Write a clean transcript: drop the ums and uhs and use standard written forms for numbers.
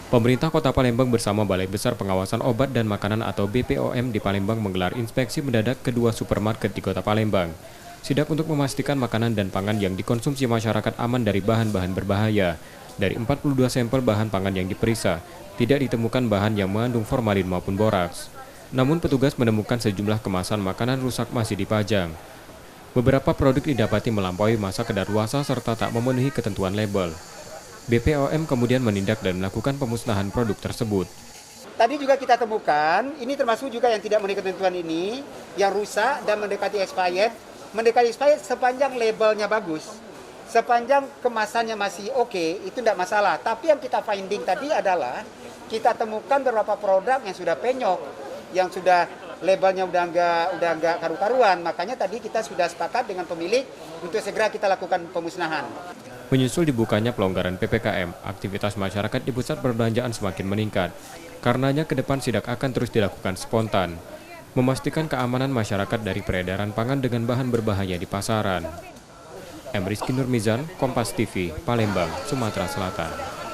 Pemerintah Kota Palembang bersama Balai Besar Pengawasan Obat dan Makanan atau BPOM di Palembang menggelar inspeksi mendadak kedua supermarket di Kota Palembang. Sidak untuk memastikan makanan dan pangan yang dikonsumsi masyarakat aman dari bahan-bahan berbahaya. Dari 42 sampel bahan pangan yang diperiksa, tidak ditemukan bahan yang mengandung formalin maupun boraks. Namun petugas menemukan sejumlah kemasan makanan rusak masih dipajang. Beberapa produk didapati melampaui masa kedaluarsa serta tak memenuhi ketentuan label. BPOM kemudian menindak dan melakukan pemusnahan produk tersebut. Tadi juga kita temukan, ini termasuk juga yang tidak memenuhi ketentuan ini, yang rusak dan mendekati expired. Mendekati expired sepanjang labelnya bagus, sepanjang kemasannya masih oke, itu tidak masalah. Tapi yang kita finding tadi adalah, kita temukan beberapa produk yang sudah penyok, yang sudah labelnya udah enggak karu-karuan. Makanya tadi kita sudah sepakat dengan pemilik untuk segera kita lakukan pemusnahan. Menyusul dibukanya pelonggaran PPKM, aktivitas masyarakat di pusat perbelanjaan semakin meningkat. Karenanya ke depan sidak akan terus dilakukan spontan, memastikan keamanan masyarakat dari peredaran pangan dengan bahan berbahaya di pasaran. M. Rizky Nurmizan, Kompas TV, Palembang, Sumatera Selatan.